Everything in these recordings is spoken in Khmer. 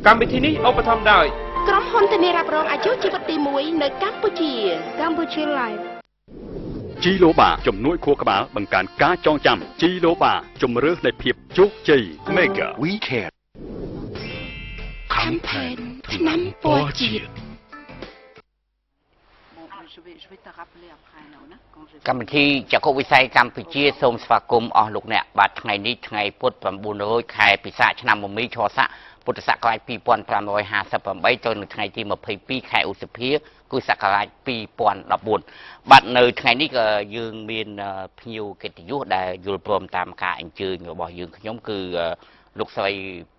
កម្មវិធីនេះឧបត្ថម្ភដោយក្រុមហ៊ុនធានារ៉ាប់រងអាយុជីវិតទី1នៅកម្ពុជាកម្ពុជា Live ជីឡូបាជំនួយខួរក្បាលបង្កើនការចងចាំជីឡូបាជំរឿសនៃភាពជោគជ័យ Mega We Care ខំផែនឆ្នាំពណ៌ជាតិកម្មវិធីចក្ខុវិស័យកម្ពុជាសូមស្វាគមន៍អស់លោកអ្នកបាទថ្ងៃនេះថ្ងៃពុធ900ខែពិសាខឆ្នាំមមីឆស័កពុទ្ធសករាជ2558ចូលនៅថ្ងៃទី22ខែឧសភាគឺសករាជ2014បាទនៅថ្ងៃនេះក៏យើងមានភ្ញៀវកិត្តិយសដែលយល់ព្រមតាមការអញ្ជើញរបស់យើងខ្ញុំគឺលោកស្រី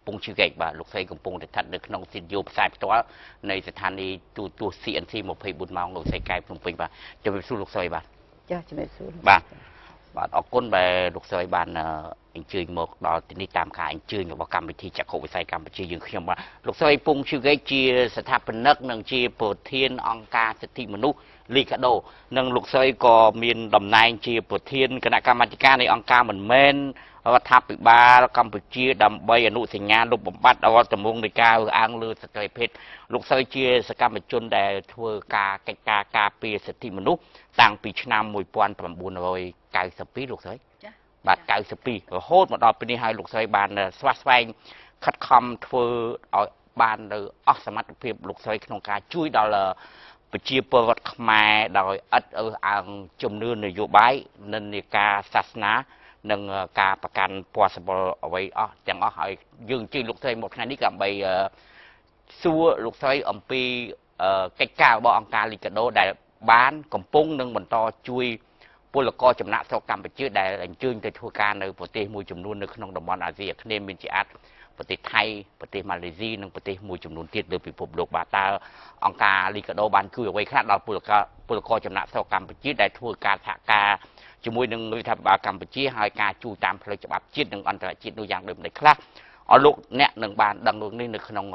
ពងឈឺកែកបាទលោកស្រីកំពុងតែស្ថិតនៅក្នុងស្ទូឌីយោផ្សាយផ្ទាល់នៃស្ថានីយ៍ទូទស្សន៍ CNC 24ម៉ោងលោកស្រីកែវភ្នំពេញបាទជំរាបសួរលោកស្រីបាទចាជំរាបសួរបាទបាទអរគុណដែលលោកស្រីបានអញ្ជើញមកដល់ទីនេះតាមការអញ្ជើញរបស់កម្មវិធីចក្ខុវិស័យកម្ពុជាយើងខ្ញុំបាទលោកស្រីពងឈឺកែកជាស្ថាបនិកនិងជាប្រធានអង្គការសិទ្ធិមនុស្សលីកាដូនិងលោកស្រីក៏មានតំណែងជាប្រធានគណៈកម្មាធិការនៃអង្គការមិនមែនរដ្ឋាភិបាលកម្ពុជាដើម្បីអនុសញ្ញាលុបបំបាត់អវត្តមងនៃការអាងលើស្ត្រីភេទលោកស្រីជាសកម្មជនដែលធ្វើការកិច្ចការការពារសិទ្ធិមនុស្សតាំងពីឆ្នាំ1992លោកស្រីបាទ92រហូតមកដល់ពេលនេះហើយលោកស្រីបានស្វាស្វែងខិតខំធ្វើឲ្យបាននៅអស់សមត្ថភាពលោកស្រីក្នុងការជួយដល់ប្រជាពលរដ្ឋខ្មែរដោយឥតអើសអើងជំនឿនយោបាយនិន្នាការសាសនានិងការប្រកាន់ពណ៌សម្បុរអ្វីអស់ទាំងអស់ហើយយើងជិះលោកស្រីមកថ្ងៃនេះក៏ដើម្បីសួរលោកស្រីអំពីកិច្ចការរបស់អង្គការលីកាដូដែលបានកំពុងនឹងបន្តជួយពលករចំណាក់ស្រុកកម្ពុជាដែលអញ្ជើញទៅធ្វើការនៅប្រទេសមួយចំនួននៅក្នុងតំបន់អាស៊ីអាគ្នេយ៍មានជាអាចប្រទេសថៃប្រទេសម៉ាឡេស៊ីនិងប្រទេសមួយចំនួនទៀតលើពិភពលោកបាទតើអង្គការលីកាដូបានជួយអ្វីខ្លះដល់ពលករចំណាក់ស្រុកកម្ពុជាដែលធ្វើការសហការជាមួយនឹងរដ្ឋាភិបាលកម្ពុជាហើយការជួយតាមផ្លូវច្បាប់ជាតិនិងអន្តរជាតិនោះយ៉ាងដូចម្តេចខ្លះអរលោកអ្នកនឹងបានដឹងរឿងនេះនៅក្នុង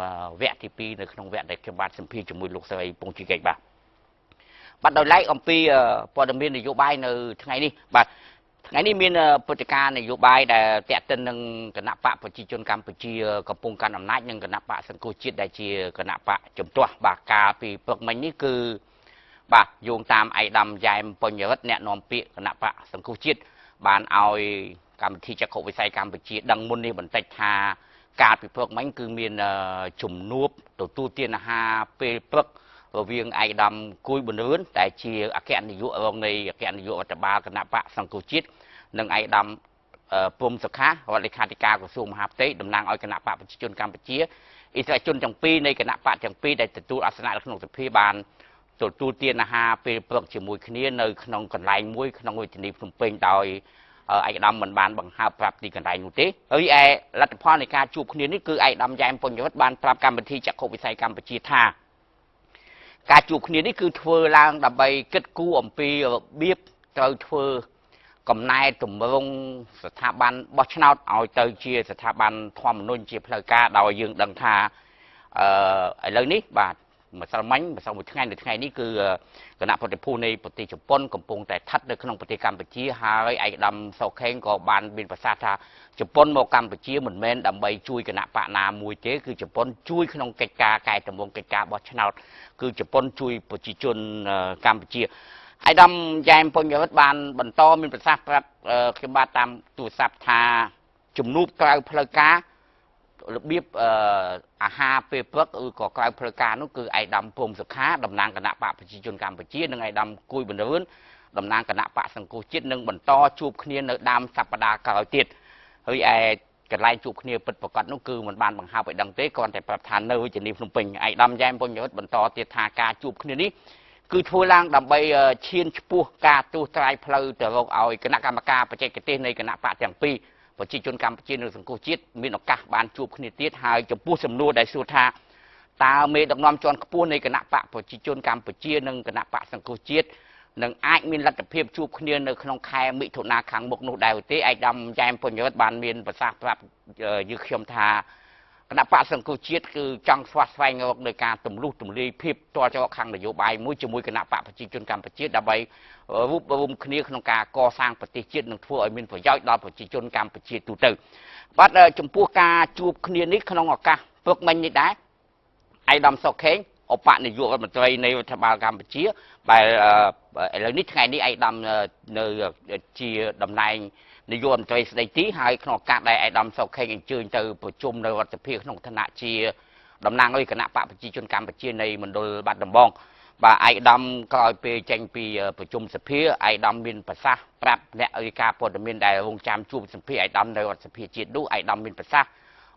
វគ្គទី2នៅក្នុងវគ្គដែលខ្ញុំបានសម្ភាសជាមួយលោកស្រីពងជីកែកបាទដោយឡែកអំពីព័ត៌មាននយោបាយនៅថ្ងៃនេះបាទថ្ងៃនេះមានព្រឹត្តិការណ៍នយោបាយដែលតេតិននឹងគណៈបកប្រជាជនកម្ពុជាកំពុងកាន់អំណាចនិងគណៈបកសង្គមជាតិដែលជាគណៈបកជំទាស់បាទកាលពីព្រឹកមិញនេះគឺបាទយោងតាមឯកឧត្តមយ៉ែមបញ្ញរិទ្ធអ្នកនាំពាក្យគណៈបកសង្គមជាតិបានឲ្យកម្មវិធីចក្ខុវិស័យកម្ពុជាដឹងមុននេះបន្តិចថាកាលពីព្រឹកមិញគឺមានជំនួបទទួលទានអាហារពេលព្រឹករវាងឯកឧត្តមគួយប៊ុនរឿនដែលជាអគ្គនាយករងនៃអគ្គនាយករដ្ឋបាលគណៈបកសង្គមជាតិនិងឯកឧត្តមព្រំសុខារដ្ឋលេខាធិការក្រសួងមហាផ្ទៃតំណាងឲ្យគណៈបកប្រជាជនកម្ពុជាអិសរាជជនទាំងពីរនៃគណៈបកទាំងពីរដែលទទួលអាសនៈនៅក្នុងសភាបានទទួលទានអាហារពេលព្រឹកជាមួយគ្នានៅក្នុងកន្លែងមួយក្នុងរាជធានីភ្នំពេញដោយឯកឧត្តមមិនបានបង្ហើបប្រាប់ទីកន្លែងនោះទេហើយឯលទ្ធផលនៃការជួបគ្នានេះគឺឯកឧត្តមយ៉ែមបញ្ញរិទ្ធបានប្រាប់កម្មវិធីចក្ខុវិស័យកម្ពុជាថាការជួបគ្នានេះគឺធ្វើឡើងដើម្បីគិតគូរអំពីរបៀបត្រូវធ្វើកំណែតម្រង់ស្ថាប័នបោះឆ្នោតឲ្យទៅជាស្ថាប័នធម្មនុញ្ញជាផ្លូវការដោយយើងដឹងថាឥឡូវនេះបាទម្សិលមិញម្សិលមួយថ្ងៃនៅថ្ងៃនេះគឺគណៈប្រតិភូនៃប្រទេសជប៉ុនកំពុងតែស្ថិតនៅក្នុងប្រទេសកម្ពុជាហើយឯកឧត្តមសោខេងក៏បានមានប្រសាសន៍ថាជប៉ុនមកកម្ពុជាមិនមែនដើម្បីជួយគណៈបកណាមួយទេគឺជប៉ុនជួយក្នុងកិច្ចការកែតម្រង់កិច្ចការបោះឆ្នោតគឺជប៉ុនជួយប្រជាជនកម្ពុជាឯកឧត្តមយ៉ែមបញ្ញរិទ្ធបានបន្តមានប្រសាសន៍ប្រាប់ខ្ញុំបាទតាមទូរស័ព្ទថាជំនួបក្រៅផ្លូវការរបៀបអាហារពេលព្រឹកឬក៏ក្រៅផ្លូវការនោះគឺឯកឧត្តមព្រំសុខាតំណាងគណៈបកប្រជាជនកម្ពុជានិងឯកឧត្តមគួយប៊ុនរឿនតំណាងគណៈបកសង្គមជាតិនឹងបន្តជួបគ្នានៅដើមសប្តាហ៍ក្រោយទៀតហើយឯកន្លែងជួបគ្នាពិតប្រាកដនោះគឺមិនបានបង្ហើបឲ្យដឹងទេគ្រាន់តែប្រាប់ថានៅរាជធានីភ្នំពេញឯកឧត្តមយ៉ែមបញ្ញរិទ្ធបន្តទៀតថាការជួបគ្នានេះគឺធ្វើឡើងដើម្បីឈានឆ្ពោះការទូស្រាយផ្លូវទៅរកឲ្យគណៈកម្មការបច្ចេកទេសនៃគណៈបកទាំងពីរប្រជាជនកម្ពុជានិងសង្គមជាតិមានឱកាសបានជួបគ្នាទៀតហើយចំពោះសំណួរដែលសួរថាតើមេដឹកនាំជាន់ខ្ពស់នៃគណៈបកប្រជាជនកម្ពុជានិងគណៈបកសង្គមជាតិនឹងអាចមានលទ្ធភាពជួបគ្នានៅក្នុងខែមិថុនាខាងមុខនោះដែរទេឯកឧត្តមយ៉ែមបញ្ញរិទ្ធបានមានប្រសាសន៍ប្រាប់យើងខ្ញុំថាគណៈបកសង្គមជាតិគឺចង់ស្វាស្វែងរកនៅការទម្លុះទម្លាយភាពតរចរខាងនយោបាយមួយជាមួយគណៈបកប្រជាជនកម្ពុជាដើម្បីរួបរวมគ្នាក្នុងការកសាងប្រទេសជាតិនិងធ្វើឲ្យមានប្រយោជន៍ដល់ប្រជាជនកម្ពុជាទូទៅបាទចំពោះការជួបគ្នានេះក្នុងឱកាស พวกมันนี่ได้ไอ้ดำสกเข่งอปะในยุคมันใจในรัฐบาลกัมพูชีไปเรื่องนี้ไงนี่ไอ้ดำในเชียดำในในยุคมันใจในที่ให้ขนมการได้ไอ้ดำสกเข่งจืดเจอประชุมในวัดเพียขนมธนาเชียดำนางเลยคณะปะปจีจนการปจีในมันโดยบัดดำบองบ่าไอ้ดำก็ไปแจ้งปีประชุมสภีไอ้ดำมินภาษาปรับและอเมริกาพอดมินได้วงจำจูบสภีไอ้ดำในวัดสภีจีดูไอ้ดำมินภาษา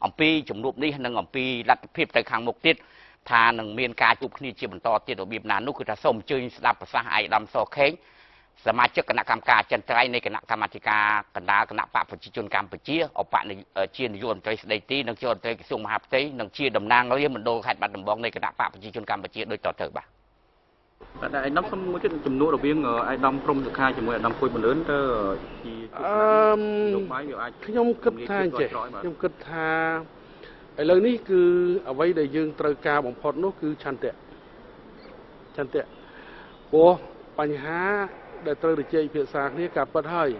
อมปีจุ่มรูปนี้หนึ่งอมปีรัฐพิบในขังมุกติดทาหนึ่งเมียนกาจุบขณีจีบต่อติดบีบนานุคือถ้าส้มจืนสลับภาษาไอ้ดำโซเค้งสมาชิกคณะกรรมการจันทร์ในคณะกรรมการคณะปะปจีจนการปจีออกปะในเชียนยวนใจสเดตีนังเชียนใจกระทรวงมหาดไทยนังเชียดำนางแล้วยังมันโดนขัดบัดดำบองในคณะปะปจีจนการปจีโดยต่อเถิดบ่าแต่ไอ้น้ำส้มมันก็จำนวนเราเบี้ยงไอ้ดำพรมสุขายจมูกไอ้ดำคุยบนเรือนเธอที่ยกไม้อยู่ไอ้ขยมกึศทางเจ๊ขยมกึศทาไอ้เรื่องนี้คือเอาไว้ได้ยืงตรการของพอดนู้คือชันเตะโอ้ปัญหาได้ตรการเจเพียรสากนี้กับประเทศ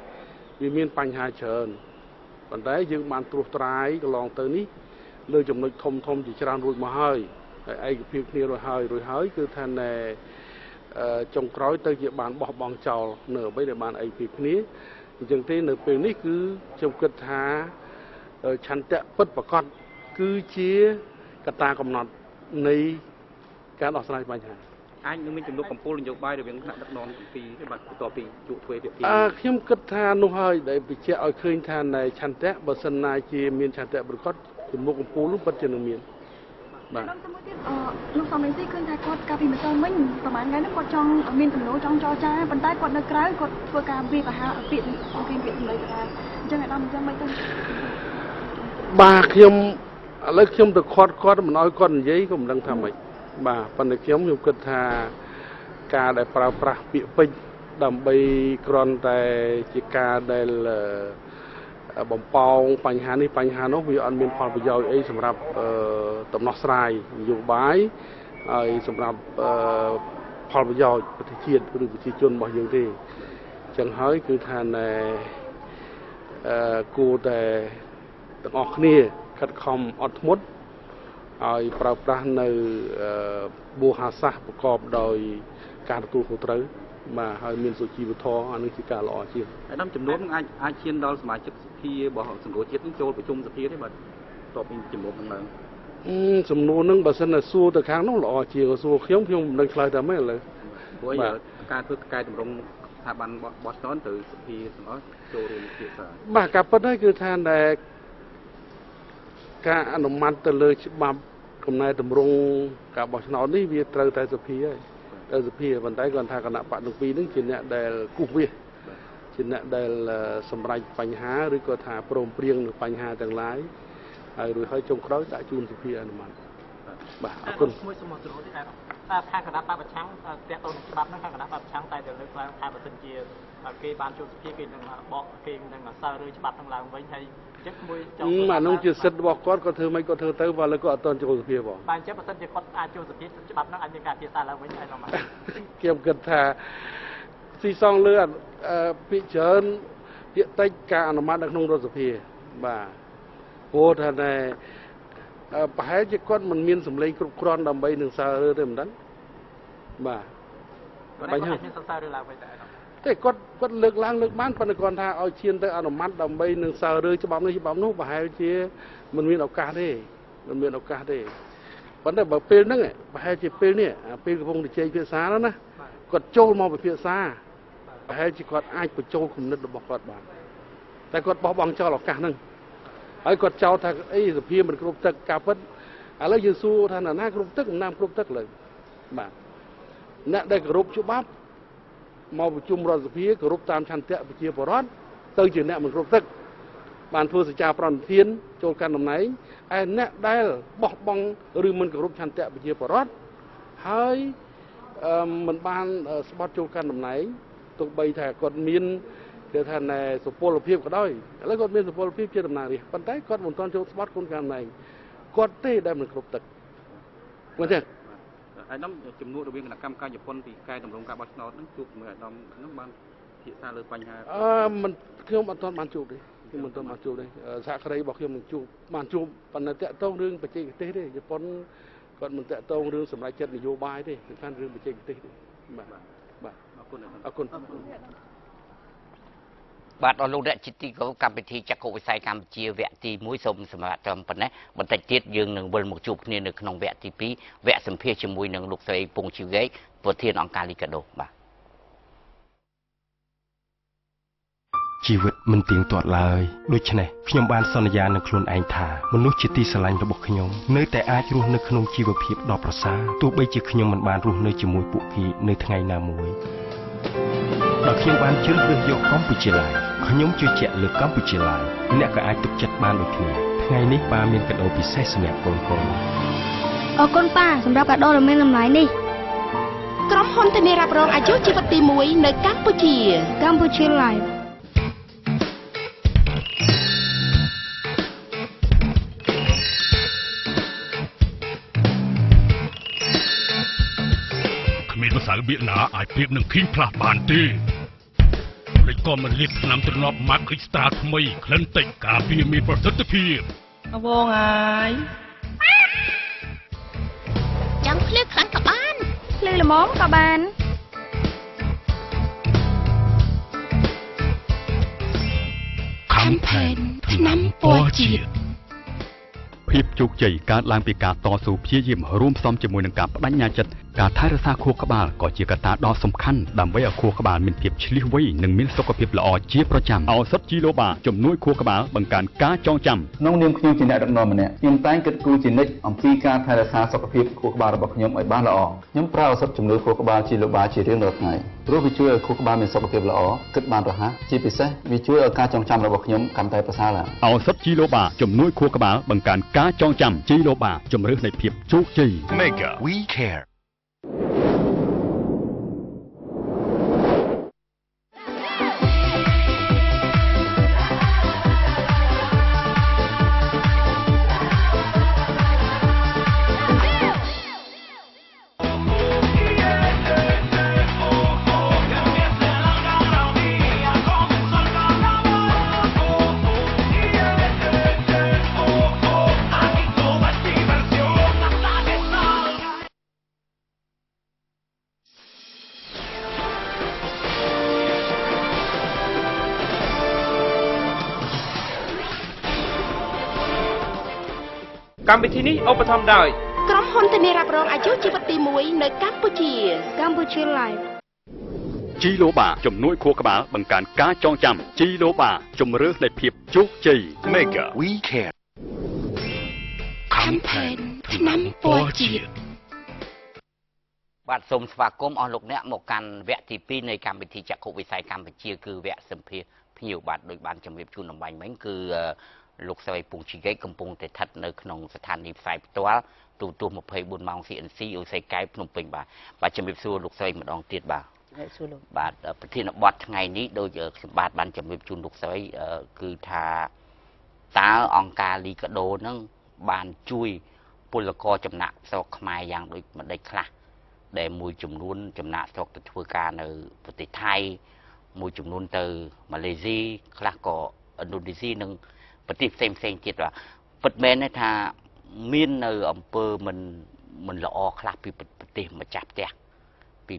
วิมีนปัญหาเชิญปัญหายืงมันตรวจตรายก็ลองตัวนี้เลยจำนวนทมจีจารรุ่นมาให้ไอ้เพียงนี้รวยให้คือท่านในจงกร้อยเตยจีบานบอกบองเจ้าเหนือไม่ได้บานไอ้เพียงนี้จังที่เหนือเพียงนี้คือจงกึศหาชันเตะปัดประกอบคือเชี่ยกระตากำหนดในการออกสลายปัญหาไอ้นึกไม่จำนวนคำพูดนโยบายเดี๋ยวเป็นขนาดนักนอนปีที่บัตรต่อปีจุดเวทีเข้มกึศทานุ่งให้ได้ไปเชี่ยเอาคืนทานในชันเตะบัสนาเชี่ยมีชันเตะประกอบจำนวนคำพูดลุปัจจุบันมีลูกสาวเมซี่ขึ้นไทยกดการพิมพ์เซอร์มิ่งประมาณงั้นกดจองมีนถึงโน้จองจอจ้าบรรดากดนักกร้ากดเพื่อการบีบหาเปลี่ยนโอเคเปลี่ยนเลยก็ได้จังไงดำจังไม่ต้องบาเข้มแล้วเข้มตะคอดมันน้อยก้อนยัยก็มันดังทำไมบาปัญญาเข้มอยู่กับทาการได้ปราบปราเปียไปดำใบกรอนแต่จิกาได้บ่มปองปัญหานี้ปัญหาโน้วิอันมีความประโยชน์ไอ้สำหรับตำนอสไลอยู่บ่ายไอ้สำหรับความประโยชน์ประเทศหรือประชาชนบ่อย่างที่จังเฮ้ยคือทานในกูแต่ต่างออกนี่ขัดคำอดมุดไอ้ปราบปราในบูฮาซาประกอบโดยการตูขุตรึมาให้มีสุชีวิตทองอันนี้คือการหล่อเชียนไอ้น้ำจำนวนอาเชียนเราสมัยจุดที่บอกสำรวจเช็ดต้องโจประชุมสักทีได้บัดต่อเป็นจำนวนต่างๆสำนวนนึงบัดเสนอสู้แต่ครั้งน้องหล่อเชียร์สู้เขี้ยวดังคลายแต่ไม่เลยเพราะว่าการฝึกการดำรงสถาบันบอสตันtừสักทีสำหรับโจรเชียร์บากับประเทศคือทานแต่การอนุมัติเลยฉบับกำนันดำรงกับบอสตันนี่มีตราแต่สักทีสภีวันใดก่อนทางคณะปะหนึ่งปีนึงจีนเนี่ยได้กู้วิจีนเนี่ยได้สำหรับปัญหาหรือก็ถาโปร่งเปรียงหรือปัญหาต่างหลายหรือให้จงคร้อยได้จูนสภีอนุมัติบ่าคุณมวยสมองตัวที่ไหนทางคณะปะประชังเตะตัวฉบับนั้นทางคณะปะประชังแต่เดี๋ยวเรื่องทางประเทศจีนเกี่ยบานจูนสภีกินหนึ่งบอกเกี่ยหนึ่งซาเรือฉบับต่างหลายไว้ให้mà nông chuyện sật bỏ có thơ mấy có thơ tới và lấy có toàn cho sập bỏ. Bạn chắc là sân chỉ có cho sập chỉ bắt nó ăn những cái phía xa là với ai mà. Kiềm cật thà, xì xong lươn, bị chớn, hiện tay cả nó mang được nông đô sập bà, ô thà này, phải chỉ con mình miên sầm lấy con đầm bay đường xa rồi mình đánh, bà. Bạn nhá. Thế có lực lang lực mát phần còn tha ở chiên tới ăn mát đầm bay nương sờ rơi cho bóng nó và hai chia mình miên ở cá thế mình miên ở cá thế vấn đề bảo pin đó này và hai chia pin nè pin cái vùng để chơi phía xa đó nè còn trâu mau về phía xa và hai chỉ còn ai của trâu cũng nứt được bọc bạnแต่còn bỏ bằng cho là cá nưng ấy còn trâu thằng ấy rồi phía mình cũng tất cả vẫnแล้วยืนสู้ท่านน่ากรุบตึกน้ำกรุบตึกเลยบ้าเนี่ยได้กรุบชุบบับมาประชุมรัฐสภากรุบตามชันเตะไปเชียร์ปรอดเตยจีเนี่ยมันกรุบตึกบานทัวร์สจาปรอนเทียนโจกันตรงไหนไอ้เนี่ยได้บอกบังหรือมันกรุบชันเตะไปเชียร์ปรอดให้มันบานสปอร์ตโจกันตรงไหนตัวใบแถกดมีนเดี๋ยวท่านในสปอร์ตเพียบก็ได้แล้วกดมีนสปอร์ตเพียบเชื่อตำนานดิปันไดกดบนตอนโจสปอร์ตคนกันไหนกดเต้ได้มันกรุบตึกว่าเช่ไอ้น้ำจำนวนระเบียงคณะกรรมการญี่ปุ่นที่การดำรงการบัตรนอนั่งจุกเหมือนน้ำมันเสียซาเลยปัญหามันเครื่องมันตอนมันจุกดิ ខ្ញុំមិនទៅមកជួបទេសហគ្រាសរបស់ខ្ញុំនឹងជួបបានជួបប៉ុន្តែតាក់ទងរឿងបច្ចេកទេសទេជប៉ុនគាត់មិនតាក់ទងរឿងសម្រាប់ចិត្តនយោបាយទេសំខាន់រឿងបច្ចេកទេសទេបាទអរគុណបាទអរលោកអ្នកជាទីគោរពកម្មវិធីចក្ខុវិស័យកម្ពុជាវគ្គទី1សូមសម្រាប់ត្រឹមប៉ុណ្ណេះបន្តិចទៀតយើងនឹងវិលមកជួបគ្នានៅក្នុងវគ្គទី2វគ្គសម្ភាសជាមួយនឹងលោកស្រីពងជីវេប្រធានអង្គការលីកាដូបាទជីវិតមិនទៀងទាត់ឡើយដូច្នេះខ្ញុំបានសន្យានឹងខ្លួនឯងថាមនុស្សជាទីស្រឡាញ់របស់ខ្ញុំនៅតែអាចរស់នៅក្នុងជីវភាពដ៏ប្រសើរទោះបីជាខ្ញុំមិនបានរស់នៅជាមួយពួកគេនៅថ្ងៃណាមួយដោយខ្ញុំបានជ្រើសរើសយកកម្ពុជាឡាយខ្ញុំជឿជាក់លើកម្ពុជាឡាយអ្នកក៏អាចទុកចិត្តបានដូចគ្នាថ្ងៃនេះប៉ាមានកាដូពិសេសសម្រាប់កូនៗអរគុណប៉ាសម្រាប់កាដូដ៏មានតម្លៃនេះក្រុមហ៊ុនធានារ៉ាប់រងអាយុជីវិតទី1នៅកម្ពុជាឡាយមានភាសារបៀបណាអាចប្រៀបនឹងឃីងផ្លាស់បានទេលេខក៏មិនលាបថ្នាំទ្រនាប់ម៉ាក់គ្រីស្តាល់ថ្មីក្លិនតិចការពារមានប្រសិទ្ធភាពអវងហើយចង់ភ្លឺខ្លាំងក៏បានភ្លឺល្មមក៏បានខំផែនថ្នាំពណ៌ជាតិភាពជោគជ័យកើតឡើងពីការតស៊ូព្យាយាមរួមផ្សំជាមួយនឹងការបដិញ្ញាចិត្តការថែរក្សាខួរក្បាលក៏ជាកត្តាដ៏សំខាន់ដើម្បីឲ្យខួរក្បាលមានភាពឆ្លៀសវៃនិងមានសុខភាពល្អជាប្រចាំឱសថជីឡូបាជំនួយខួរក្បាលបង្កើនការចងចាំក្នុងនាមខ្ញុំជាអ្នកដឹកនាំម្នាក់ខ្ញុំតែងគិតគូរជានិច្ចអំពីការថែរក្សាសុខភាពខួរក្បាលរបស់ខ្ញុំឲ្យបានល្អខ្ញុំប្រើឱសថជំនួយខួរក្បាលជីឡូបាជារៀងរាល់ថ្ងៃព្រោះវាជួយឲ្យខួរក្បាលមានសុខភាពល្អគិតបានរហ័សជាពិសេសវាជួយឲ្យការចងចាំរបស់ខ្ញុំកាន់តែប្រសើរឡើងឱសថជីឡូបាជំនួយខួរក្បាលបង្កើនការចងចាំជីឡូបាជំរឿសនៃភាពជោគជ័យ Mega We Careកម្មវិធីនេះឧបត្ថម្ភដោយក្រុមហ៊ុនធានារ៉ាប់រងអាយុជីវិតទី1នៅកម្ពុជាឡាយជីឡូបាជំនួយខួរក្បាលបង្កើនការចងចាំជីឡូបាជំរឿសនៃភាពជោគជ័យ Mega We Care ខំផែនថ្នាំពណ៌ជាតិបាទសូមស្វាគមន៍អស់លោកអ្នកមកកាន់វគ្គទី2នៃកម្មវិធីចក្ខុវិស័យកម្ពុជាគឺវគ្គសម្ភាសភ្ញៀវបាទដោយបានជម្រាបជូនអំបញ្ញមិញគឺលោកស្រីពងជីកេកំពុងតែស្ថិតនៅក្នុងស្ថានីយ៍ផ្សាយផ្ទាល់ទូរទស្សន៍24ម៉ោង CNC អូស័យកែវភ្នំពេញបាទជំរាបសួរលោកស្រីម្ដងទៀតបាទសួរលោកបាទប្រធានបទថ្ងៃនេះដូចខ្ញុំបាទបានជំរាបជូនលោកស្រីគឺថាតើអង្គការលីកាដូនឹងបានជួយពលករចំណាក់ស្រុកខ្មែរយ៉ាងដូចម្ដេចខ្លះដែលមួយចំនួនចំណាក់ស្រុកទៅធ្វើការនៅប្រទេសថៃមួយចំនួនទៅម៉ាឡេស៊ីខ្លះក៏ឥណ្ឌូនេស៊ីនិងប្រទេសផ្សេងទៀតបាទពិតមែនទេថាមាននៅអង្គើមិនល្អខ្លះពីប្រទេសម្ចាស់ផ្ទះពី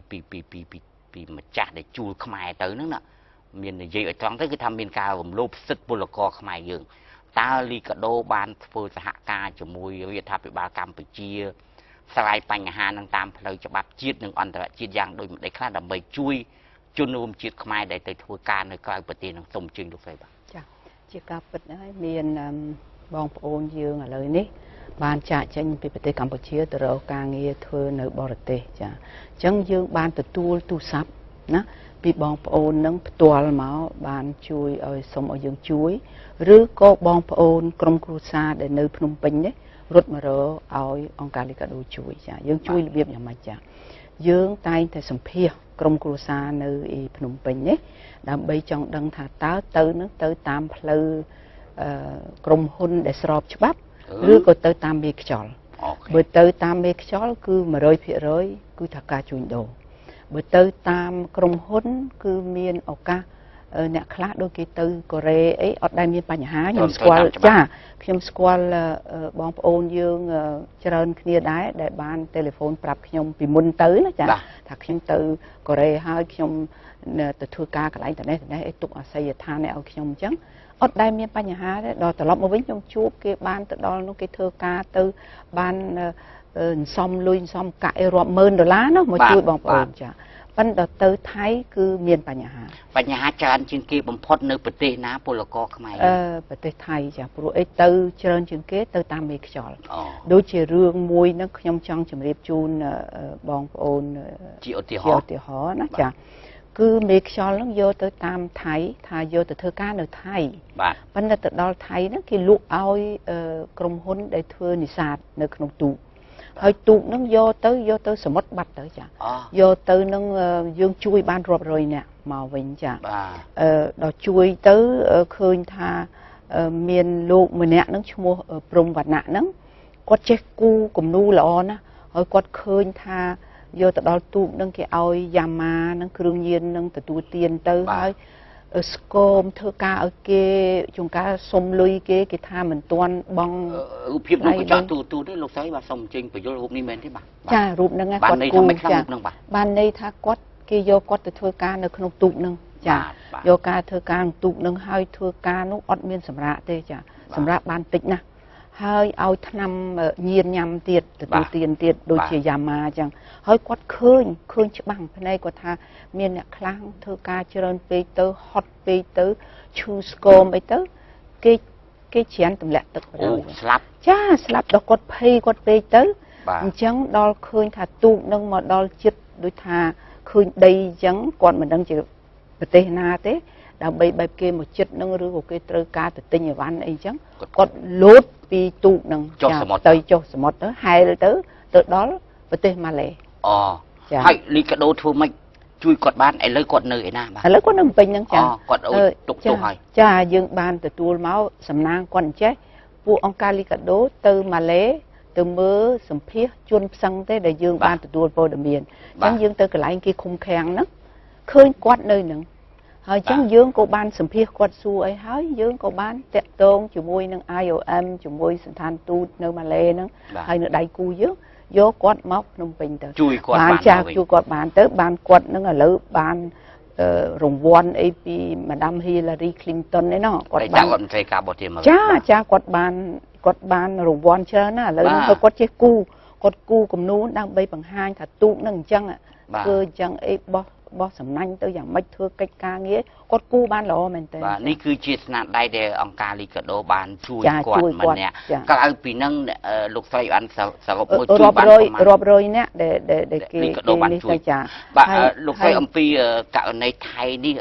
ម្ចាស់ដែលជួលខ្មែរទៅហ្នឹងណាមាននិយាយឲ្យត្រង់ទៅគឺថាមានការរំលោភសិទ្ធិពលករខ្មែរយើងតើលីកាដូបានធ្វើសហការជាមួយរដ្ឋាភិបាលកម្ពុជាស្រាយបញ្ហានឹងតាមផ្លូវច្បាប់ជាតិនិងអន្តរជាតិយ៉ាងដូចម្ដេចខ្លះដើម្បីជួយជនរួមជាតិខ្មែរដែលទៅធ្វើការនៅក្រៅប្រទេសនឹងសូមអញ្ជើញលោកស្រីបាទចាជាការពិតហើយមានបងប្អូនយើងឥឡូវនេះបានចាក់ចេញពីប្រទេសកម្ពុជាទៅរកការងារធ្វើនៅបរទេសចាអញ្ចឹងយើងបានទទួលទូរស័ព្ទណាពីបងប្អូននឹងផ្ទាល់មកបានជួយឲ្យសុំឲ្យយើងជួយឬក៏បងប្អូនក្រុមគ្រួសារដែលនៅភ្នំពេញនេះរត់មករកឲ្យអង្គការលីកាដូជួយចាយើងជួយរបៀបយ៉ាងម៉េចចាយើងតែងតែសម្ភាសក្រុមគ្រួសារនៅភ្នំពេញនេះដើម្បីចង់ដឹងថាតើទៅនឹងទៅតាមផ្លូវក្រុមហ៊ុនដែលស្របច្បាប់ឬក៏ទៅតាមមេខ្យល់បើទៅតាមមេខ្យល់គឺ 100% គឺថាការជួញដូរបើទៅតាមក្រុមហ៊ុនគឺមានឱកាស អ្នកខ្លះដូចគេទៅកូរ៉េអីអត់ដែលមានបញ្ហាខ្ញុំស្គាល់ចាខ្ញុំស្គាល់បងប្អូនយើងច្រើនគ្នាដែរដែលបានទូរស័ព្ទប្រាប់ខ្ញុំពីមុនទៅណាចាថាខ្ញុំទៅកូរ៉េហើយខ្ញុំទៅធ្វើការកន្លែងទៅនេះអីទុកអាស័យដ្ឋានឲ្យខ្ញុំអញ្ចឹងអត់ដែលមានបញ្ហាទេដល់ត្រឡប់មកវិញខ្ញុំជួបគេបានទៅដល់នោះគេធ្វើការទៅបានសំលុយសំកាក់រាប់ម៉ឺនដុល្លារនោះមកជួយបងប្អូនចាប៉ុន្តែទៅថៃគឺមានបញ្ហាច្រើនជាងគេបំផុតនៅប្រទេសណាពលករខ្មែរប្រទេសថៃចាព្រោះអីទៅច្រើនជាងគេទៅតាមមេខ្យល់ដូចជារឿងមួយហ្នឹងខ្ញុំចង់ជម្រាបជូនបងប្អូនជាឧទាហរណ៍ណាចាគឺមេខ្យល់ហ្នឹងយកទៅតាមថៃថាយកទៅធ្វើការនៅថៃប៉ុន្តែទៅដល់ថៃហ្នឹងគេលក់ឲ្យក្រុមហ៊ុនដែលធ្វើនេសាទនៅក្នុងទូកហើយទូកហ្នឹងយកទៅសមុទ្របាត់ទៅចាយកទៅនឹងយើងជួយបានរាប់រយនាក់មកវិញចាដល់ជួយទៅឃើញថាមានលោកម្នាក់ហ្នឹងឈ្មោះព្រំវណ្ណៈហ្នឹងគាត់ចេះគូគំនូរល្អណាស់ហើយគាត់ឃើញថាយកទៅដល់ទូកហ្នឹងគេឲ្យយ៉ាម៉ាហ្នឹងគ្រឿងញៀនហ្នឹងទទួលទានទៅហើយស្គមធ្វើការឲ្យគេជួនកាលសុំលុយគេថាមិនទាន់បងរូបភាពនេះក៏ចោះទូទេលោកស្រីបាទសុំចេញបញ្យល់រូបនេះមែនទេបាទចារូបហ្នឹងគាត់គូចាបានន័យថាគាត់គេយកគាត់ទៅធ្វើការនៅក្នុងទូកហ្នឹងចាយកការធ្វើការក្នុងទូកហ្នឹងហើយធ្វើការនោះអត់មានសម្រាប់ទេចាសម្រាប់បានតិចណាស់ហើយឲ្យថ្នាំញៀនញ៉ាំទៀតទទួលទានទៀតដូចជាយ៉ាម៉ាអញ្ចឹងហើយគាត់ឃើញច្បាស់ភ្នែកគាត់ថាមានអ្នកខ្លាំងធ្វើការច្រើនពេកទៅហត់ពេកទៅឈឺស្គមអីទៅគេច្រានទម្លាក់ទឹកទៅស្លាប់ចាស្លាប់ដល់គាត់ភ័យគាត់ពេកទៅអញ្ចឹងដល់ឃើញថាទូកនឹងមកដល់ចិត្តដូចថាឃើញដីអញ្ចឹងគាត់មិនដឹងជាប្រទេសណាទេដើម្បីបែបគេមកចិត្តនឹងឬក៏គេត្រូវការទៅទិញអីវ៉ាន់អីអញ្ចឹងគាត់លោតពីទូកនឹងទៅចុះសមុទ្រទៅហែលទៅដល់ប្រទេសម៉ាឡេហើយលីកាដូធ្វើម៉េចជួយគាត់បានឥឡូវគាត់នៅឯណាបាទឥឡូវគាត់នៅភ្នំពេញហ្នឹងចាគាត់អើយទុកទោសហើយចាយើងបានទទួលមកសំណាងគាត់អញ្ចេះពួកអង្គការលីកាដូទៅម៉ាឡេទៅមើលសម្ភាសជនផ្សឹងទេដែលយើងបានទទួលព័ត៌មានអញ្ចឹងយើងទៅកន្លែងគេឃុំឃាំងហ្នឹងឃើញគាត់នៅហ្នឹងហើយអញ្ចឹងយើងក៏បានសម្ភាសគាត់សួរអីហើយយើងក៏បានតាក់ទងជាមួយនឹង IOM ជាមួយសន្តានទូតនៅម៉ាឡេហ្នឹងហើយនៅដៃគូយើងយកគាត់មកភ្នំពេញទៅជួយគាត់បានចាជួយគាត់បានទៅបានគាត់ហ្នឹងឥឡូវបានរង្វាន់អីពីម៉ាដាម Hillary Clinton ឯណោះគាត់បានរដ្ឋមន្ត្រីការបរទេសមកចាគាត់បានរង្វាន់ច្រើនណាស់ឥឡូវហ្នឹងគាត់ចេះគូគំនូរដើម្បីបង្ហាញថាទូកហ្នឹងអញ្ចឹងធ្វើអញ្ចឹងអីបោះសំណាញ់ទៅយ៉ាងម៉េចធ្វើកិច្ចការងារគាត់គូបានល្អមែនទេបាទនេះគឺជាស្នាដៃដែលអង្គការលីកាដូបានជួយគាត់ម្នាក់ក្រៅពីនឹងលោកស្រីបានសរុបមួយជួយបានរាប់រយនាក់ដែលគេលីកាដូបានជួយបាទលោកស្រីអំពីករណីថៃនេះ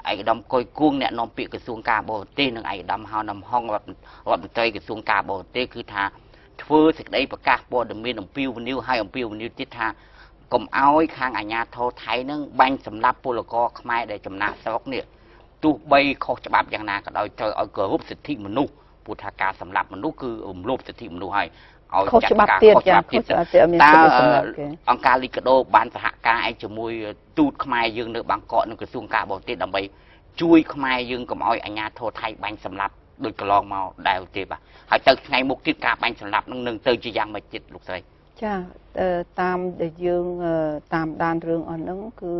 ឯកឧត្តមកុយគួងអ្នកនាំពាក្យក្រសួងការបរទេសនិងឯកឧត្តមហៅនំហងរដ្ឋមន្ត្រីក្រសួងការបរទេសគឺថាធ្វើសេចក្តីប្រកាសព័ត៌មានអំពីវិនិយោគឲ្យអំពីវិនិយោគទៀតថាកុំឲ្យខាងអាជ្ញាធរថៃនឹងបាញ់សម្លាប់ពលករខ្មែរដែលចំណាក់ស្រុកនេះទោះបីខុសច្បាប់យ៉ាងណាក៏ដោយត្រូវឲ្យគោរពសិទ្ធិមនុស្សព្រោះថាការសម្លាប់មនុស្សគឺរំលោភសិទ្ធិមនុស្សហើយឲ្យចាត់ការខុសច្បាប់ទៀតតើអង្គការលីកាដូបានសហការឯជាមួយទូតខ្មែរយើងនៅបាងកកនិងក្រសួងការបរទេសដើម្បីជួយខ្មែរយើងកុំឲ្យអាជ្ញាធរថៃបាញ់សម្លាប់ដូចកន្លងមកដែរទេបាទហើយទៅថ្ងៃមុខទៀតការបាញ់សម្លាប់នឹងទៅជាយ៉ាងម៉េចទៀតលោកស្រីចាតាមដែលយើងតាមដានរឿងអស់ហ្នឹងគឺ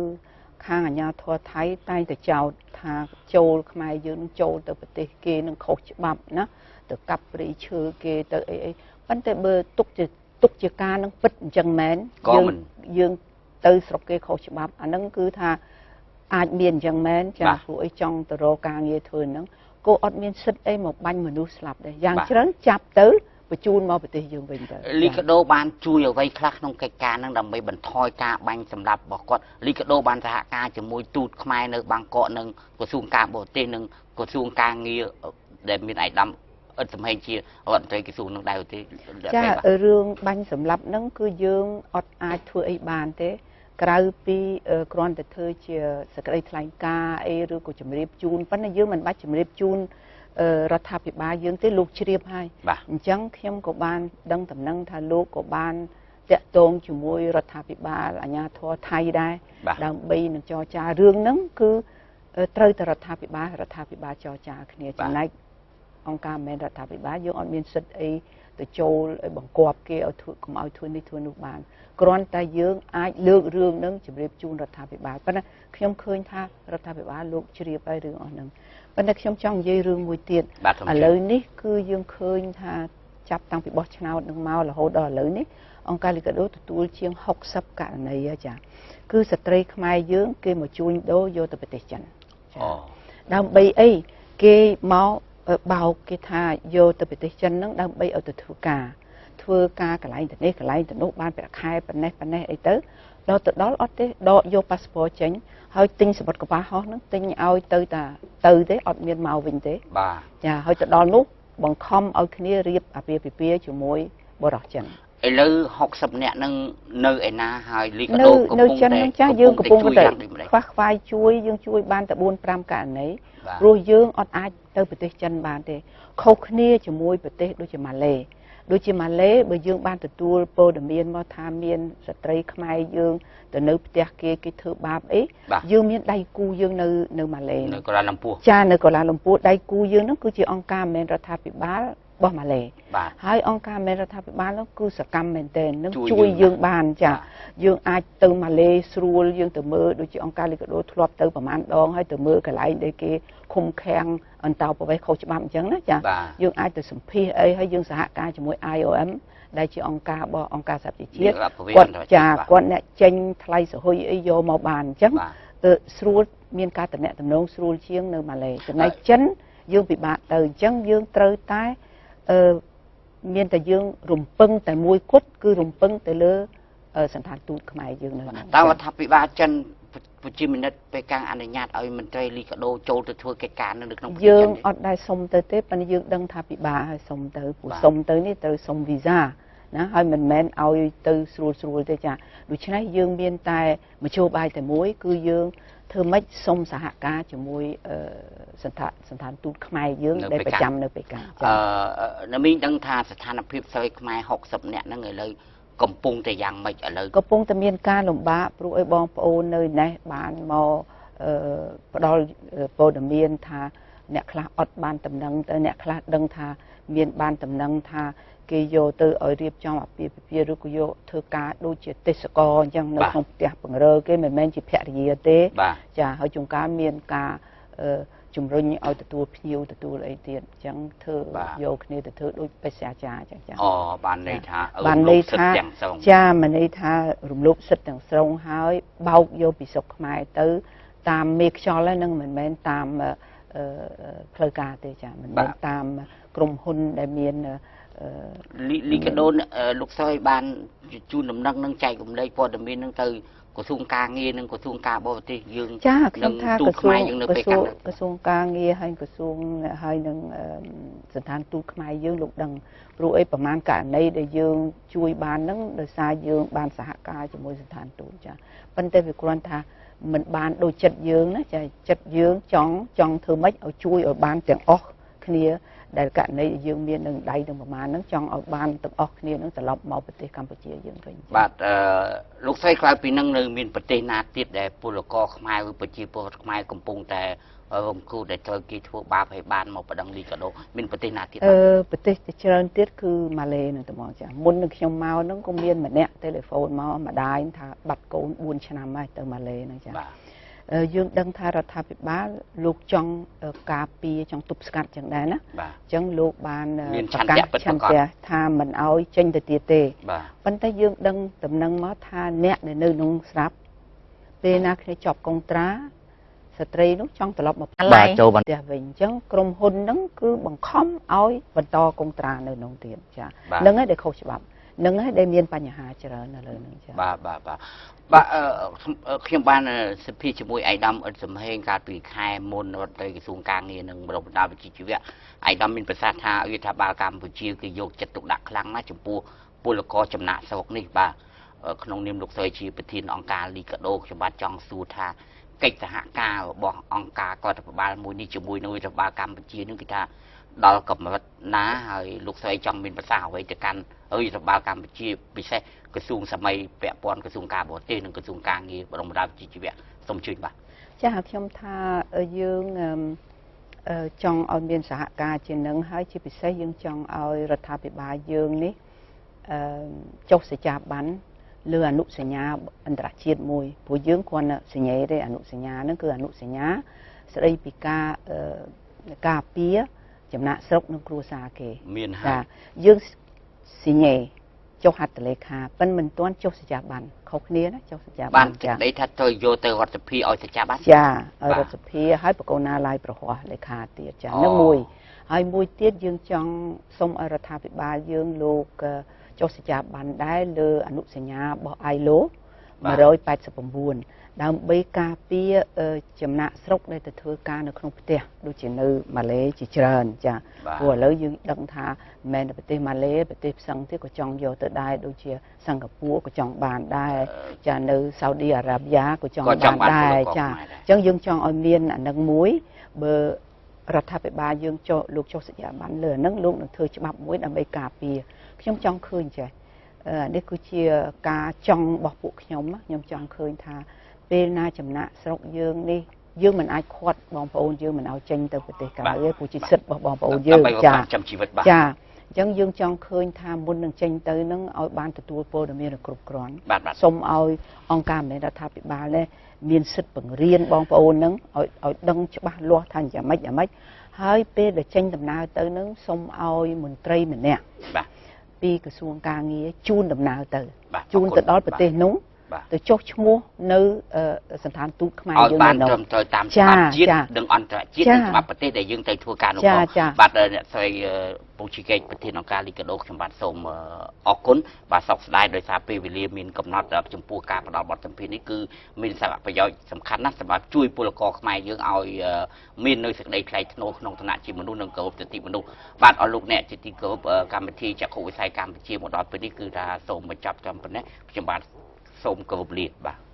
ខាងអាជ្ញាធរថៃតែងតែចោទថាចូលខ្មែរយើងចូលទៅប្រទេសគេនឹងខុសច្បាប់ណាទៅកាប់ព្រៃឈើគេទៅអីប៉ុន្តែបើទុកជាការនឹងពិតអញ្ចឹងមែនយើងទៅស្រុកគេខុសច្បាប់អាហ្នឹងគឺថាអាចមានអញ្ចឹងមែនចាព្រោះអីចង់ទៅរកការងារធ្វើហ្នឹងក៏អត់មានសិទ្ធអីមកបាញ់មនុស្សស្លាប់ដែរយ៉ាងច្រើនចាប់ទៅបញ្ជូនមកប្រទេសយើងវិញទៅលីកាដូបានជួយអ្វីខ្លះក្នុងកិច្ចការហ្នឹងដើម្បីបន្ថយការបាញ់សម្លាប់របស់គាត់លីកាដូបានសហការជាមួយទូតខ្មែរនៅបាងកកនិងក្រសួងការបរទេសនិងក្រសួងការងារដែលមានឯកឧត្តមអ៊ិតសំហេងជារដ្ឋមន្ត្រីក្រសួងនឹងដែរទេចារឿងបាញ់សម្លាប់ហ្នឹងគឺយើងអត់អាចធ្វើអីបានទេក្រៅពីគ្រាន់តែធ្វើជាសក្តីថ្លែងការណ៍អីឬក៏ជំរាបជូនប៉ុន្តែយើងមិនបាច់ជំរាបជូនរដ្ឋាភិបាលយើងទេលោកជ្រាបហើយអញ្ចឹងខ្ញុំក៏បានដឹងតំណែងថាលោកក៏បានតាក់ទងជាមួយរដ្ឋាភិបាលអាជ្ញាធរថៃដែរដើម្បីនឹងចរចារឿងហ្នឹងគឺ ត្រូវតែរដ្ឋាភិបាលចរចាគ្នាចំណែកអង្គការមិនរដ្ឋាភិបាលយើងអត់មានសិទ្ធិអីទៅចូលឲ្យបង្គាប់គេឲ្យធ្វើកុំឲ្យធ្វើនេះធ្វើនោះបានគ្រាន់តែយើងអាចលើករឿងហ្នឹងជម្រាបជូនរដ្ឋាភិបាលប៉ុន្តែខ្ញុំឃើញថារដ្ឋាភិបាលលោកជ្រាបហើយរឿងអស់ហ្នឹងប៉ុន្តែខ្ញុំចង់និយាយរឿងមួយទៀតឥឡូវនេះគឺយើងឃើញថាចាប់តាំងពីបោះឆ្នោតនឹងមករហូតដល់ឥឡូវនេះអង្គការលីកាដូទទួលជាង60ករណីចាគឺស្ត្រីខ្មែរយើងគេមកជួញដូរយកទៅប្រទេសចិនដើម្បីអីគេមកបោកគេថាយកទៅប្រទេសចិនហ្នឹងដើម្បីឲ្យទៅធ្វើការកន្លែងទៅនេះកន្លែងទៅនោះបានប្រាក់ខែប៉ុណ្ណេះអីទៅដល់ទៅដល់អត់ទេដកយកប៉ាសពតចេញហើយទិញសម្បត្តិកប៉ាល់ហោះហ្នឹងទិញឲ្យទៅទេអត់មានមកវិញទេបាទចាហើយទៅដល់នោះបង្ខំឲ្យគ្នារៀបអាពាហ៍ពិពាហ៍ជាមួយបរិសុទ្ធចិនឥឡូវ60នាក់នឹងនៅឯណាហើយលីកាដូកំពុងតែនៅចិនហ្នឹងចាយើងកំពុងតែខ្វះខ្វាយជួយយើងជួយបានតែ 4-5 ករណីព្រោះយើងអត់អាចទៅប្រទេសចិនបានទេខុសគ្នាជាមួយប្រទេសដូចជាម៉ាឡេបើយើងបានទទួលព័ត៌មានមកថាមានស្ត្រីខ្មែរយើងទៅនៅផ្ទះគេធ្វើបាបអីយើងមានដៃគូយើងនៅម៉ាឡេនៅកូឡាឡាំពួរចានៅកូឡាឡាំពួរដៃគូយើងហ្នឹងគឺជាអង្គការមិនរដ្ឋាភិបាលរបស់ម៉ាឡេហើយអង្គការមិនរដ្ឋាភិបាលនោះគឺសកម្មមែនទែននឹងជួយយើងបានចាយើងអាចទៅម៉ាឡេស្រួលយើងទៅមើលដូចជាអង្គការលីកាដូធ្លាប់ទៅប្រហែលដងហើយទៅមើលកន្លែងដែលគេឃុំឃាំងអន្តោប្រវេសន៍ខុសច្បាប់អញ្ចឹងណាចាយើងអាចទៅសម្ភាសអីហើយយើងសហការជាមួយ IOM ដែលជាអង្គការរបស់អង្គការសហប្រជាជាតិគាត់អ្នកចេញថ្លៃសហុយអីយកមកបានអញ្ចឹងស្រួលមានការតំណែងតំណងស្រួលជាងនៅម៉ាឡេចំណែកចិនយើងពិបាកទៅអញ្ចឹងយើងត្រូវតែមានតែយើងរំពឹងតែមួយគត់គឺរំពឹងទៅលើសន្តានទូតខ្មែរយើងនៅហ្នឹងតើរដ្ឋាភិបាលចិនប្រជាមានិតពេលកាំងអនុញ្ញាតឲ្យមន្ត្រីលីកាដូចូលទៅធ្វើកិច្ចការនៅក្នុងប្រទេសយើងអត់ដែរសុំទៅទេប៉ុន្តែយើងដឹងថាពិបាកឲ្យសុំទៅព្រោះសុំទៅនេះត្រូវសុំវីសាណាហើយមិនមែនឲ្យទៅស្រួលទេចាដូច្នេះយើងមានតែមធ្យោបាយតែមួយគឺយើងធ្វើម៉េចសុំសហការជាមួយសន្តានទូតខ្មែរយើងដែលប្រចាំនៅប៉េកាំងណាមីងដឹងថាស្ថានភាពស្រីខ្មែរ60នាក់ហ្នឹងឥឡូវកំពុងតែយ៉ាងម៉េចឥឡូវកំពុងតែមានការលំបាកព្រោះឲ្យបងប្អូននៅនេះបានមកផ្ដល់ព័ត៌មានថាអ្នកខ្លះអត់បានតំណែងទៅអ្នកខ្លះដឹងថាមានបានតំណែងថាគេយកទៅឲ្យរៀបចំអាពាហ៍ពិពាហ៍ឬក៏យកធ្វើការដូចជាទេសកលអញ្ចឹងនៅក្នុងផ្ទះបង្រើគេមិនមែនជាភរិយាទេចាហើយជួនកាលមានការជំរុញឲ្យទទួលភ្ញៀវទទួលអីទៀតអញ្ចឹងធ្វើយកគ្នាទៅធ្វើដូចបេសកចាអញ្ចឹងចាបានន័យថាចាមិនន័យថារំលោភសិទ្ធិទាំងស្រុងហើយបោកយកពីស្រុកខ្មែរទៅតាមមេខ្យល់ហ្នឹងមិនមែនតាមផ្លូវការទេចាមិនមែនតាមក្រុមហ៊ុនដែលមានលីកាដូលោកស្រីបានជូនដំណឹងនឹងចែករំលែកព័ត៌មាននឹងទៅក្រសួងការងារនិងក្រសួងការបរទេសយើងចាខ្ញុំថាក្រសួងយើងនៅពេលក្រសួងការងារហើយក្រសួងហើយនឹងសន្តានទូតខ្មែរយើងលោកដឹងព្រោះអីប្រមាណករណីដែលយើងជួយបានហ្នឹងដោយសារយើងបានសហការជាមួយសន្តានទូតចាប៉ុន្តែវាគ្រាន់ថាមិនបានដូចចិត្តយើងណាចាចិត្តយើងចង់ធ្វើម៉េចឲ្យជួយឲ្យបានទាំងអស់គ្នាដែលករណីយើងមាននឹងដៃនឹងប្រមាណហ្នឹងចង់ឲ្យបានទាំងអស់គ្នានឹងត្រឡប់មកប្រទេសកម្ពុជាយើងវិញបាទលោកស្រីក្រៅពីនឹងនៅមានប្រទេសណាទៀតដែលពលករខ្មែរឬប្រជាពលរដ្ឋខ្មែរកំពុងតែរងគ្រោះដែលត្រូវគេធ្វើបាបឲ្យបានមកប្តឹងលីកាដូមានប្រទេសណាទៀតប្រទេសច្រើនទៀតគឺម៉ាឡេនឹងតែមកចាមុននឹងខ្ញុំមកហ្នឹងក៏មានម្នាក់ទូរស័ព្ទមកម្ដាយថាបាត់កូន4ឆ្នាំហើយទៅម៉ាឡេហ្នឹងចាយើងដឹងថារដ្ឋាភិបាលលោកចង់ការពារចង់ទប់ស្កាត់ចឹងដែរណាអញ្ចឹងលោកបានប្រកាសឆន្ទៈថាមិនអោយចេញទៅទៀតទេប៉ុន្តែយើងដឹងដំណឹងមកថាអ្នកដែលនៅក្នុងស្រាប់ពេលណាគ្នាចប់កុងត្រាស្ត្រីនោះចង់ត្រឡប់មកផ្ទះវិញអញ្ចឹងក្រុមហ៊ុនហ្នឹងគឺបង្ខំឲ្យបន្តកុងត្រានៅក្នុងទៀតចាហ្នឹងហើយដែលខុសច្បាប់ហ្នឹងហើយដែលមានបញ្ហាច្រើននៅលើហ្នឹងចាបាទខ្ញុំបានសិទ្ធិជាមួយឯកឧត្តមអ៊ិតសំហេងកាលពីខែមុនរដ្ឋមន្ត្រីក្រសួងការងារនិងបណ្ដុះវិជ្ជាជីវៈឯកឧត្តមមានប្រសាសន៍ថារដ្ឋាភិបាលកម្ពុជាគឺយកចិត្តទុកដាក់ខ្លាំងណាស់ចំពោះពលករចំណាក់ស្រុកនេះបាទក្នុងនាមលោកស្រីជាប្រធានអង្គការលីកាដូខ្ញុំបាទចង់សួរថាកិច្ចសហការរបស់អង្គការរដ្ឋបាលមួយនេះជាមួយនឹងរដ្ឋបាលកម្ពុជានឹងគឺថាដល់កម្រិតណាហើយលោកស្រីចង់មានប្រសាសន៍អ្វីទៅកាន់រដ្ឋបាលកម្ពុជាពិសេសក្រសួងសម័យពាក់ព័ន្ធក្រសួងការបរទេសនិងក្រសួងការងារបរមរាជវិជ្ជាជីវៈសូមជួយបាទ ចាខ្ញុំថាយើងចង់ឲ្យមានសហការជានឹងហើយជាពិសេសយើងចង់ឲ្យរដ្ឋាភិបាលយើងនេះចុះសច្ចាប័នលើអនុសញ្ញាអន្តរជាតិមួយព្រោះយើងគ្រាន់តែសញ្ញាទេអនុសញ្ញាហ្នឹងគឺអនុសញ្ញាស្ដីពីការពារចំណាក់ស្រុកនិងគ្រួសារគេមានហើយយើងសញ្ញាចុះហត្ថលេខាប៉ុន្តែមិនទាន់ចុះសច្ចាប័នខុសគ្នាណាចុះសច្ចាប័នបានដីថាទៅយកទៅរដ្ឋសភាឲ្យសច្ចាប័នចាឲ្យរដ្ឋសភាឲ្យបកូនណាឡាយប្រហោះលេខាទៀតចានឹងមួយហើយមួយទៀតយើងចង់សូមឲ្យរដ្ឋាភិបាលយើងលោកចុះសច្ចាប័នដែរលើអនុសញ្ញារបស់ ILO 189ដើម្បីការពារចំណាក់ស្រុកដែលទៅធ្វើការនៅក្នុងផ្ទះដូចជានៅម៉ាឡេជាច្រើនចាព្រោះឥឡូវយើងដឹងថាមិនមែនតែប្រទេសម៉ាឡេប្រទេសផ្សឹងទៀតក៏ចង់យកទៅដែរដូចជាសិង្ហបុរីក៏ចង់បានដែរចានៅសាអូឌីអារ៉ាប៊ីយ៉ាក៏ចង់បានដែរចាអញ្ចឹងយើងចង់ឲ្យមានអានឹងមួយបើរដ្ឋាភិបាលយើងលោកចុះសច្ចាប័នលើអានឹងលោកនឹងធ្វើច្បាប់មួយដើម្បីការពារខ្ញុំចង់ឃើញចេះនេះគឺជាការចង់របស់ពួកខ្ញុំចង់ឃើញថាពេលណាចំណាក់ស្រុកយើងនេះយើងមិនអាចខាត់បងប្អូនយើងមិនឲ្យចេញទៅប្រទេសក្រៅទេព្រោះជាសិទ្ធិរបស់បងប្អូនយើងចាចាអញ្ចឹងយើងចង់ឃើញថាមុននឹងចេញទៅនឹងឲ្យបានទទួលព័ត៌មានគ្រប់គ្រាន់សូមឲ្យអង្គការមិនរដ្ឋាភិបាលនេះមានសិទ្ធិបង្រៀនបងប្អូននឹងឲ្យដឹងច្បាស់លាស់ថាយ៉ាងម៉េចហើយពេលដែលចេញដំណើរទៅនឹងសូមឲ្យមន្ត្រីម្នាក់ពីក្រសួងការងារជូនដំណើរទៅជូនទៅដល់ប្រទេសនោះទៅចុះឈ្មោះនៅសន្តានទូតខ្មែរយើងបានត្រឹមត្រូវតាមច្បាប់ជាតិនិងអន្តរជាតិនិងច្បាប់ប្រទេសដែលយើងទៅធ្វើការនោះបាទអ្នកស្រីពងជីកេកប្រធានអង្គការលីកាដូខ្ញុំបាទសូមអរគុណបាទសោកស្ដាយដោយសារពេលវេលាមានកំណត់ចំពោះការផ្តល់បទសម្ភាសន៍នេះគឺមានសារៈប្រយោជន៍សំខាន់ណាស់សម្រាប់ជួយពលករខ្មែរយើងឲ្យមាននៅសេចក្តីថ្លៃថ្នូរក្នុងឋានៈជាមនុស្សនិងគោរពសិទ្ធិមនុស្សបាទអរលោកអ្នកជាទីគោរពកម្មវិធីចក្ខុវិស័យកម្ពុជាមកដល់ពេលនេះគឺថាសូមបញ្ចប់ត្រឹមប៉ុណ្ណេះខ្ញុំបាទសូមគោរពលាបាទ